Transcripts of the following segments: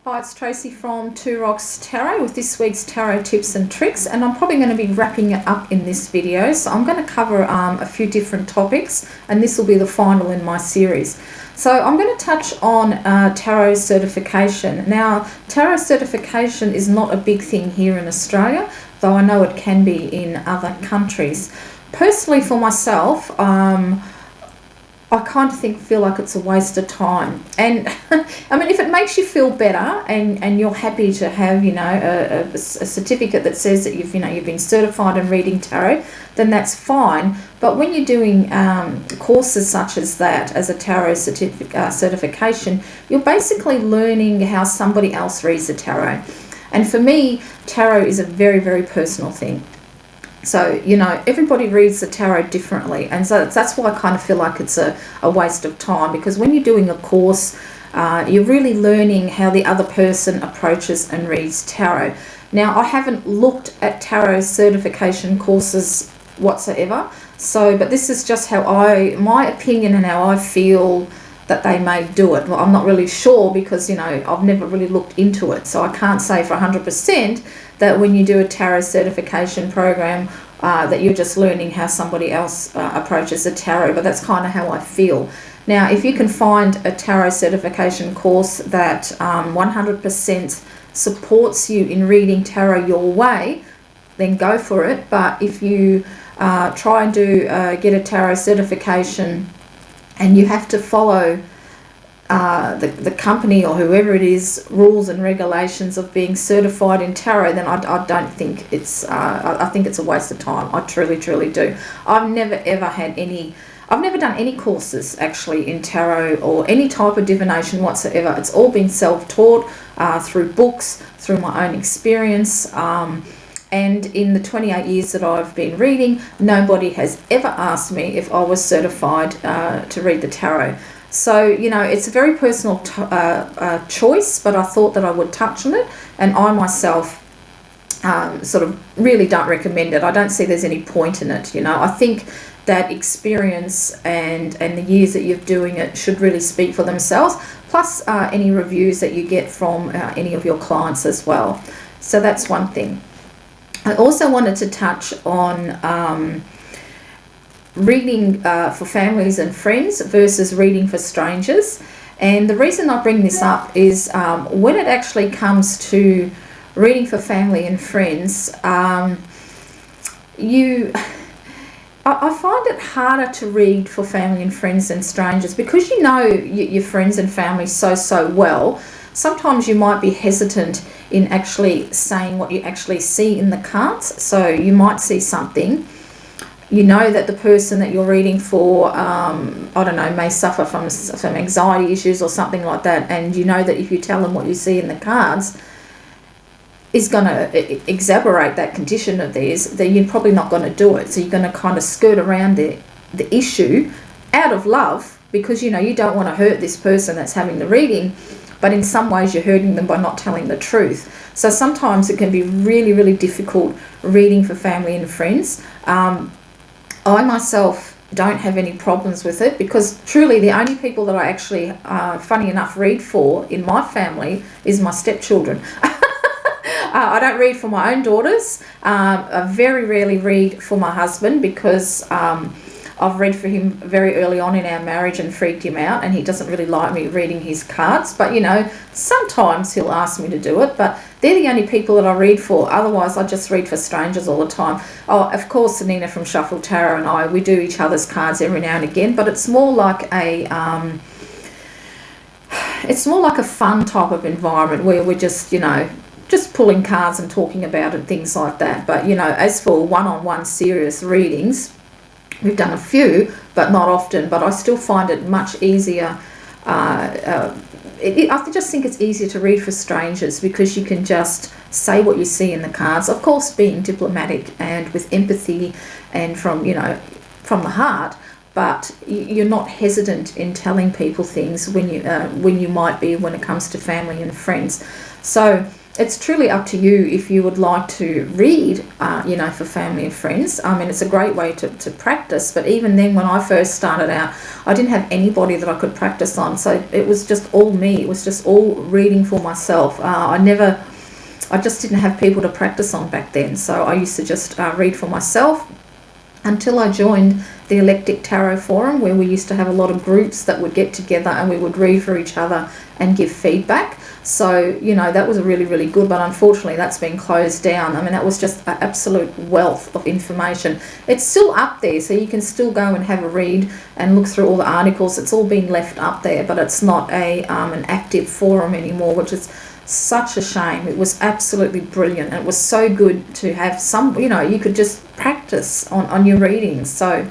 Hi, it's Tracy from Two Rocks Tarot with this week's tarot tips and tricks, and I'm probably going to be wrapping it up in this video. So I'm going to cover a few different topics, and this will be the final in my series. So I'm going to touch on tarot certification. Now, tarot certification is not a big thing here in Australia, though I know it can be in other countries. Personally, for myself, I kind of feel like it's a waste of time. And I mean, if it makes you feel better and you're happy to have, a certificate that says that you've been certified in reading tarot, then that's fine. But when you're doing courses such as that, as a tarot certification, you're basically learning how somebody else reads the tarot. And for me, tarot is a very, very personal thing. So, everybody reads the tarot differently. And so that's why I kind of feel like it's a waste of time, because when you're doing a course, you're really learning how the other person approaches and reads tarot. Now, I haven't looked at tarot certification courses whatsoever. So, but this is just how my opinion and how I feel that they may do it. Well, I'm not really sure because, I've never really looked into it. So I can't say for 100% that when you do a tarot certification program, that you're just learning how somebody else approaches the tarot. But that's kind of how I feel. Now, if you can find a tarot certification course that 100% supports you in reading tarot your way, then go for it. But if you try and get a tarot certification and you have to follow the company or whoever it is rules and regulations of being certified in tarot, then I don't think it's I think it's a waste of time. I truly do. I've never done any courses actually in tarot or any type of divination whatsoever. It's all been self-taught through books, through my own experience. And in the 28 years that I've been reading, nobody has ever asked me if I was certified to read the tarot. So, it's a very personal choice, but I thought that I would touch on it. And I myself sort of really don't recommend it. I don't see there's any point in it. I think that experience and the years that you're doing it should really speak for themselves, plus any reviews that you get from any of your clients as well. So that's one thing. I also wanted to touch on reading for families and friends versus reading for strangers. And the reason I bring this up is when it actually comes to reading for family and friends, I find it harder to read for family and friends than strangers, because your friends and family so well. Sometimes you might be hesitant in actually saying what you actually see in the cards. So you might see something, that the person that you're reading for, may suffer from some anxiety issues or something like that. And that if you tell them what you see in the cards is going to exacerbate that condition of theirs, then you're probably not going to do it. So you're going to kind of skirt around the issue out of love, because, you don't want to hurt this person that's having the reading. But in some ways you're hurting them by not telling the truth. So sometimes it can be really, really difficult reading for family and friends. I myself don't have any problems with it, because truly the only people that I actually, funny enough, read for in my family is my stepchildren. I don't read for my own daughters. I very rarely read for my husband, because I've read for him very early on in our marriage and freaked him out, and he doesn't really like me reading his cards. But, sometimes he'll ask me to do it, but they're the only people that I read for. Otherwise, I just read for strangers all the time. Oh, of course, Nina from Shuffle Tarot and we do each other's cards every now and again, but it's more like a fun type of environment where we're just pulling cards and talking about it, things like that. But, as for one-on-one serious readings, we've done a few, but not often. But I still find it much easier. I just think it's easier to read for strangers, because you can just say what you see in the cards. Of course, being diplomatic and with empathy and from the heart. but you're not hesitant in telling people things when you might be when it comes to family and friends. So it's truly up to you if you would like to read, for family and friends. I mean, it's a great way to practice, but even then, when I first started out, I didn't have anybody that I could practice on, so it was just all me. It was just all reading for myself. I just didn't have people to practice on back then, so I used to just read for myself until I joined the Eclectic Tarot Forum, where we used to have a lot of groups that would get together and we would read for each other and give feedback. So, that was really, really good, but unfortunately that's been closed down. I mean, that was just an absolute wealth of information. It's still up there, so you can still go and have a read and look through all the articles. It's all been left up there, but it's not an active forum anymore, which is such a shame. It was absolutely brilliant. It was so good to have some, you could just practice on your readings. So,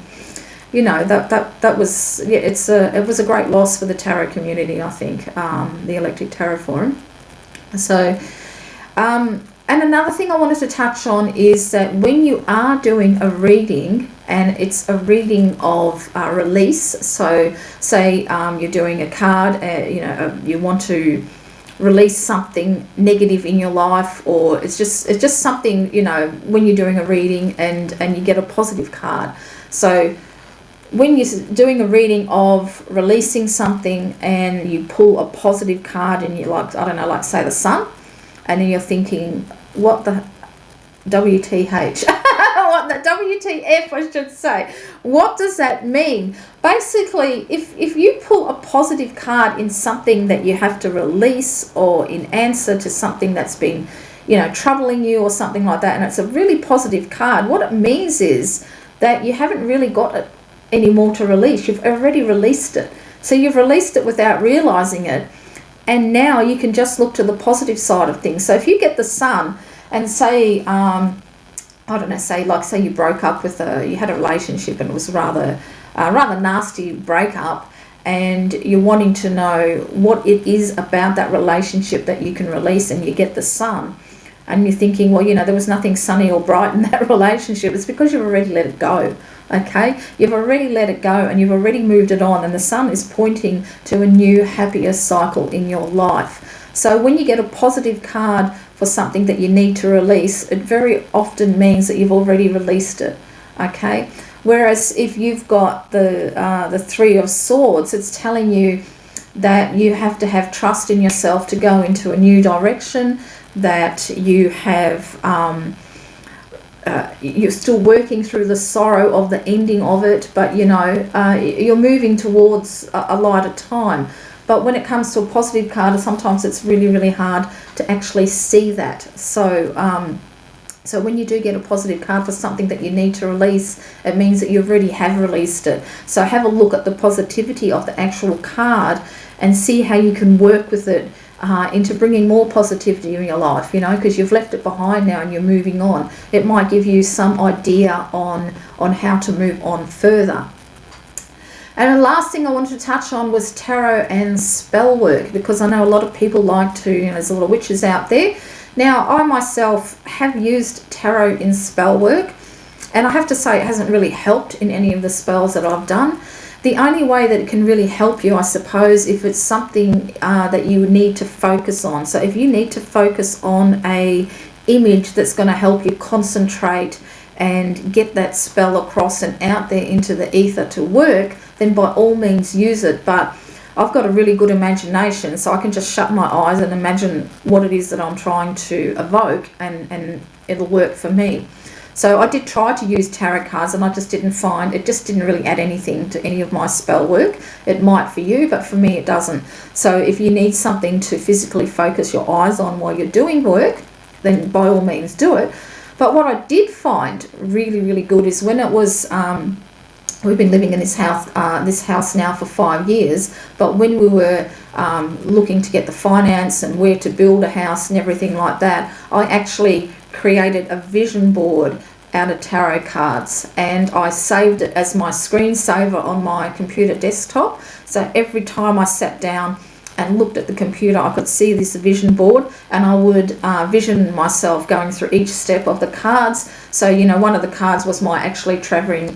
that was, it was a great loss for the tarot community, I think, the Eclectic Tarot Forum. So, and another thing I wanted to touch on is that when you are doing a reading, and it's a reading of release, so say you're doing a card, you want to release something negative in your life, or it's just something, when you're doing a reading and you get a positive card. So when you're doing a reading of releasing something and you pull a positive card and you like say the Sun, and then you're thinking, what the WTH? What the WTF, I should say. What does that mean? Basically, if you pull a positive card in something that you have to release, or in answer to something that's been, troubling you or something like that, and it's a really positive card, what it means is that you haven't really got it any more to release. You've already released it. So you've released it without realizing it, and now you can just look to the positive side of things. So if you get the Sun and say, say you broke up with you had a relationship and it was rather nasty breakup, and you're wanting to know what it is about that relationship that you can release, and you get the Sun, and you're thinking, well, there was nothing sunny or bright in that relationship. It's because you've already let it go. Okay, you've already let it go and you've already moved it on, and the Sun is pointing to a new, happier cycle in your life. So when you get a positive card for something that you need to release, it very often means that you've already released it. Okay, whereas if you've got the Three of Swords, it's telling you that you have to have trust in yourself to go into a new direction, that you have you're still working through the sorrow of the ending of it, but you're moving towards a lighter time. But when it comes to a positive card, sometimes it's really, really hard to actually see that. So so when you do get a positive card for something that you need to release, it means that you already have released it. So have a look at the positivity of the actual card and see how you can work with it into bringing more positivity in your life, because you've left it behind now and you're moving on. It might give you some idea on how to move on further. And the last thing I wanted to touch on was tarot and spell work, because I know a lot of people like to, there's a lot of witches out there. Now, I myself have used tarot in spell work, and I have to say it hasn't really helped in any of the spells that I've done. The only way that it can really help you, I suppose, if it's something that you need to focus on. So if you need to focus on a image that's going to help you concentrate and get that spell across and out there into the ether to work, then by all means use it. But I've got a really good imagination, so I can just shut my eyes and imagine what it is that I'm trying to evoke, and it'll work for me. So I did try to use tarot cards, and I just didn't find, it just didn't really add anything to any of my spell work. It might for you, but for me it doesn't. So if you need something to physically focus your eyes on while you're doing work, then by all means do it. But what I did find really, really good is when it was, we've been living in this house now for 5 years, but when we were looking to get the finance and where to build a house and everything like that, I actually created a vision board out of tarot cards, and I saved it as my screensaver on my computer desktop. So every time I sat down and looked at the computer, I could see this vision board, and I would vision myself going through each step of the cards. So, you know, one of the cards was my actually traveling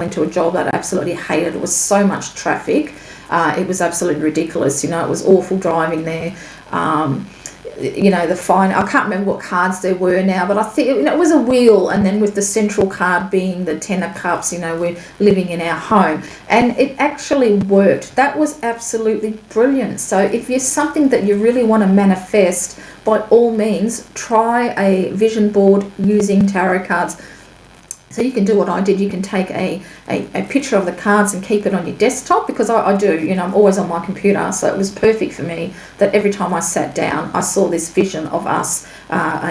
to a job that I absolutely hated. It was so much traffic. It was absolutely ridiculous. You know, it was awful driving there. You know, I can't remember what cards there were now, but I think, you know, it was a wheel, and then with the central card being the Ten of Cups, you know, we're living in our home, and it actually worked. That was absolutely brilliant. So if you're something that you really want to manifest, by all means, try a vision board using tarot cards. So you can do what I did. You can take a picture of the cards and keep it on your desktop, because I do, you know, I'm always on my computer. So it was perfect for me that every time I sat down, I saw this vision of us,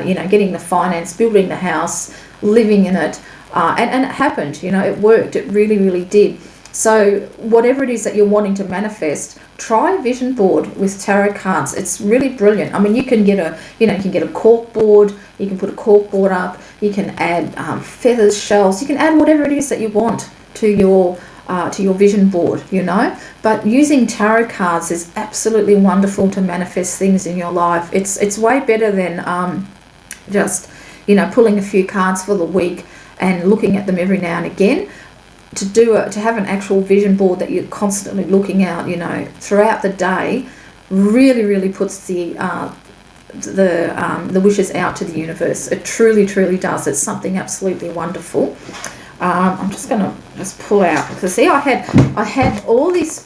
you know, getting the finance, building the house, living in it. And it happened, you know, it worked. It really, really did. So whatever it is that you're wanting to manifest, try a vision board with tarot cards. It's really brilliant. I mean, you can get a cork board. You can put a cork board up. You can add feathers, shells. You can add whatever it is that you want to your vision board, you know. But using tarot cards is absolutely wonderful to manifest things in your life. It's way better than just, you know, pulling a few cards for the week and looking at them every now and again. To have an actual vision board that you're constantly looking at, you know, throughout the day, really, really puts the wishes out to the universe. It truly, truly does. It's something absolutely wonderful. I'm just gonna pull out, because see, I had all these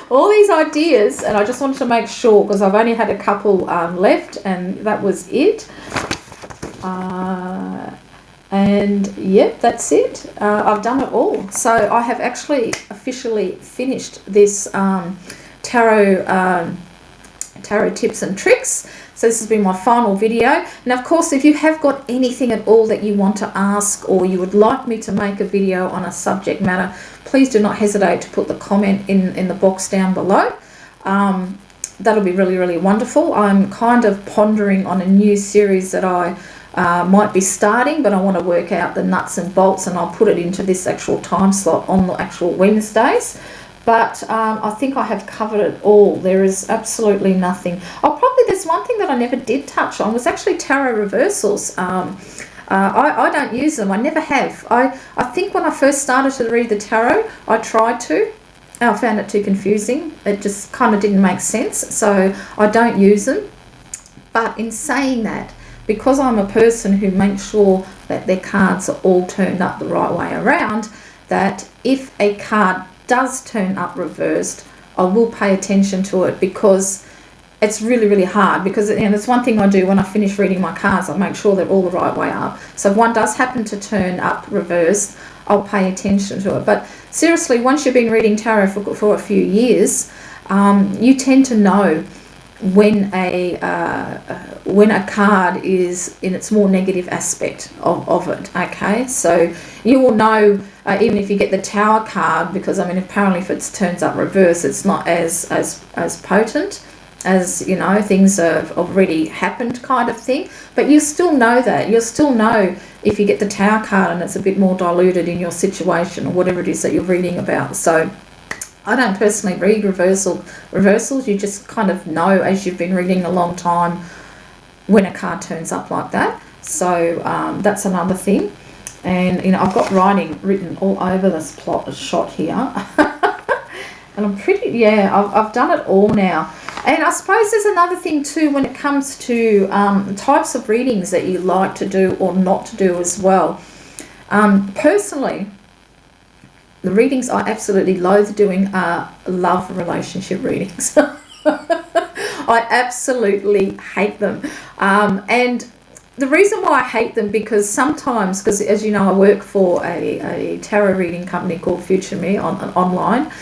all these ideas, and I just wanted to make sure, because I've only had a couple left, and that was it. And yep, that's it. I've done it all. So I have actually officially finished this tarot tips and tricks. So this has been my final video. Now, of course, if you have got anything at all that you want to ask, or you would like me to make a video on a subject matter, please do not hesitate to put the comment in the box down below. That'll be really, really wonderful. I'm kind of pondering on a new series that I might be starting, but I want to work out the nuts and bolts, and I'll put it into this actual time slot on the actual Wednesdays. But I think I have covered it all. There is absolutely nothing. There's one thing that I never did touch on, was actually tarot reversals. I don't use them. I never have. I think when I first started to read the tarot, I tried to. I found it too confusing. It just kind of didn't make sense. So I don't use them. But in saying that, because I'm a person who makes sure that their cards are all turned up the right way around, that if a card does turn up reversed, I will pay attention to it, because it's really, really hard. Because, and it's one thing I do when I finish reading my cards, I make sure they're all the right way up. So if one does happen to turn up reversed, I'll pay attention to it. But seriously, once you've been reading tarot for a few years, you tend to know when a card is in its more negative aspect of it. Okay, so you will know, even if you get the Tower card, because I mean, apparently if it turns up reverse, it's not as potent as, you know, things have already happened kind of thing. But you still know that. You'll still know if you get the Tower card and it's a bit more diluted in your situation, or whatever it is that you're reading about. So I don't personally read reversals. You just kind of know, as you've been reading a long time, when a card turns up like that. So that's another thing. And, you know, I've got writing written all over this shot here. And I'm pretty, I've done it all now. And I suppose there's another thing too, when it comes to types of readings that you like to do or not to do as well. Personally, the readings I absolutely loathe doing are love relationship readings. I absolutely hate them. And the reason why I hate them, because sometimes, because as you know, I work for a tarot reading company called Future Me online.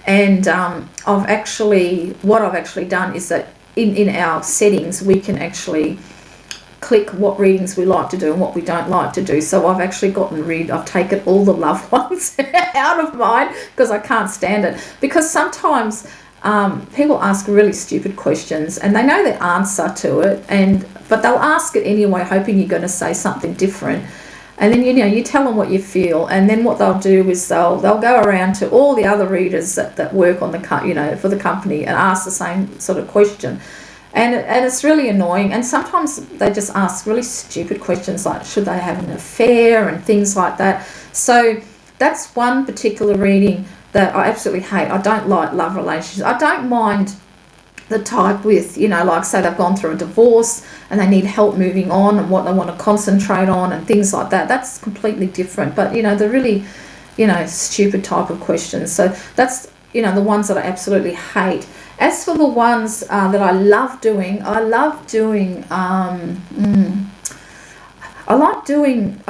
And what I've actually done is that in our settings, we can actually click what readings we like to do and what we don't like to do. So I've actually I've taken all the love ones out of mine, because I can't stand it. Because sometimes people ask really stupid questions and they know the answer to it, but they'll ask it anyway, hoping you're going to say something different. And then, you know, you tell them what you feel, and then what they'll do is they'll go around to all the other readers that work on the, you know, for the company, and ask the same sort of question. And it's really annoying. And sometimes they just ask really stupid questions like, should they have an affair, and things like that. So that's one particular reading that I absolutely hate. I don't like love relationships. I don't mind the type with, you know, like say they've gone through a divorce and they need help moving on and what they want to concentrate on and things like that. That's completely different. But, you know, the really, you know, stupid type of questions. So that's, you know, the ones that I absolutely hate. As for the ones that I love doing, I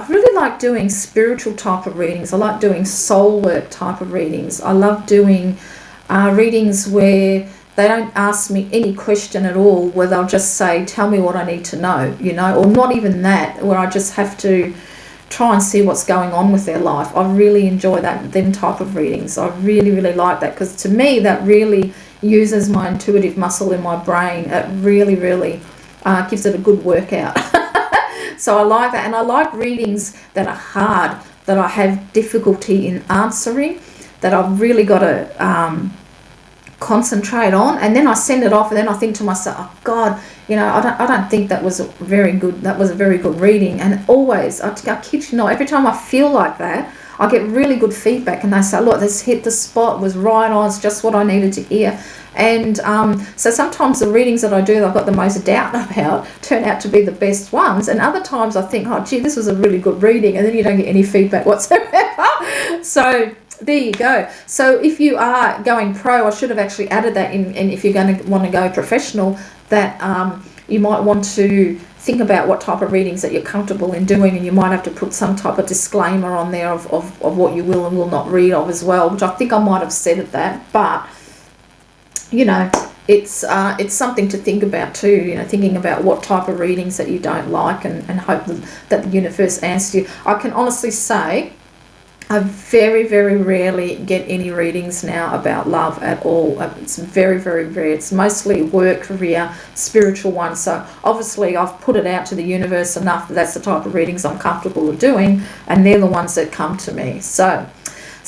really like doing spiritual type of readings. I like doing soul work type of readings. I love doing readings where they don't ask me any question at all, where they'll just say, tell me what I need to know, you know, or not even that, where I just have to try and see what's going on with their life. I really enjoy them type of readings. I really, really like that, because to me that really uses my intuitive muscle in my brain. It really, really gives it a good workout. So I like that. And I like readings that are hard, that I have difficulty in answering, that I've really got to concentrate on, and then I send it off, and then I think to myself, oh God, you know, I don't think that was a very good reading. And always, I kid you not, every time I feel like that, I get really good feedback, and they say, look, this hit the spot, was right on, it's just what I needed to hear. And so sometimes the readings that I do that I've got the most doubt about turn out to be the best ones, and other times I think, oh gee, this was a really good reading, and then you don't get any feedback whatsoever. So there you go. So if you are going pro, I should have actually added that in, and if you're going to want to go professional, that you might want to think about what type of readings that you're comfortable in doing, and you might have to put some type of disclaimer on there of what you will and will not read of as well, which I think I might have said at that. But, you know, it's something to think about too, you know, thinking about what type of readings that you don't like, and hope that the universe answers you. I can honestly say I very, very rarely get any readings now about love at all. It's very, very rare. It's mostly work, career, spiritual ones. So obviously I've put it out to the universe enough that that's the type of readings I'm comfortable with doing, and they're the ones that come to me. So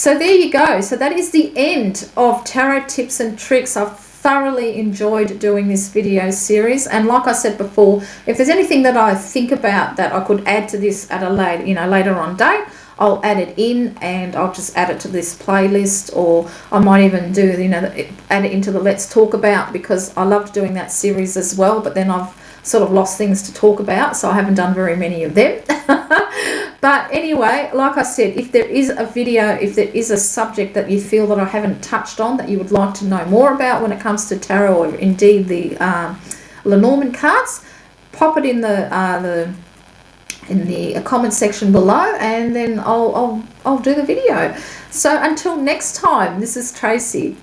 there you go. So that is the end of Tarot Tips and Tricks. I've thoroughly enjoyed doing this video series, and like I said before, if there's anything that I think about that I could add to this at a later on date, I'll add it in, and I'll just add it to this playlist, or I might even do, you know, add it into the Let's Talk About, because I loved doing that series as well, but then I've sort of lost things to talk about, so I haven't done very many of them. But anyway, like I said, if there is a video, if there is a subject that you feel that I haven't touched on, that you would like to know more about when it comes to tarot, or indeed the Lenormand cards, pop it in the comment section below, and then I'll do the video. So until next time, this is Tracy.